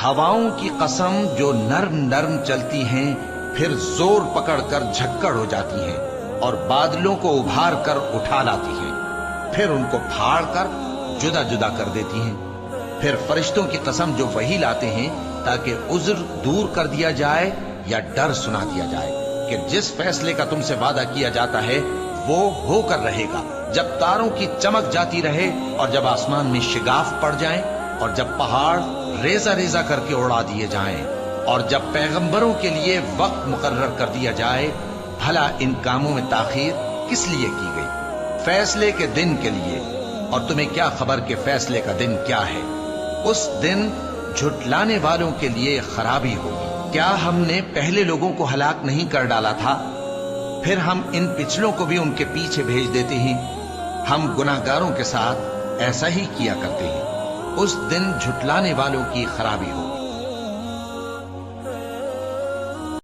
ہواؤں کی قسم جو نرم نرم چلتی ہیں پھر زور پکڑ کر جھکڑ ہو جاتی ہیں اور بادلوں کو ابھار کر اٹھا لاتی ہیں، پھر ان کو پھاڑ کر جدا جدا کر دیتی ہیں۔ پھر فرشتوں کی قسم جو وحی لاتے ہیں تاکہ عذر دور کر دیا جائے یا ڈر سنا دیا جائے کہ جس فیصلے کا تم سے وعدہ کیا جاتا ہے وہ ہو کر رہے گا، جب تاروں کی چمک جاتی رہے اور جب آسمان میں شگاف پڑ جائیں اور جب پہاڑ ریزہ ریزہ کر کے اڑا دیے جائیں اور جب پیغمبروں کے لیے وقت مقرر کر دیا جائے۔ بھلا ان کاموں میں تاخیر کس لیے کی گئی؟ فیصلے کے دن کے لیے، اور تمہیں کیا خبر کہ فیصلے کا دن کیا ہے؟ اس دن جھٹلانے والوں کے لیے خرابی ہوگی۔ کیا ہم نے پہلے لوگوں کو ہلاک نہیں کر ڈالا تھا؟ پھر ہم ان پچھلوں کو بھی ان کے پیچھے بھیج دیتے ہیں۔ ہم گناہگاروں کے ساتھ ایسا ہی کیا کرتے ہیں۔ اس دن جھٹلانے والوں کی خرابی ہوگی۔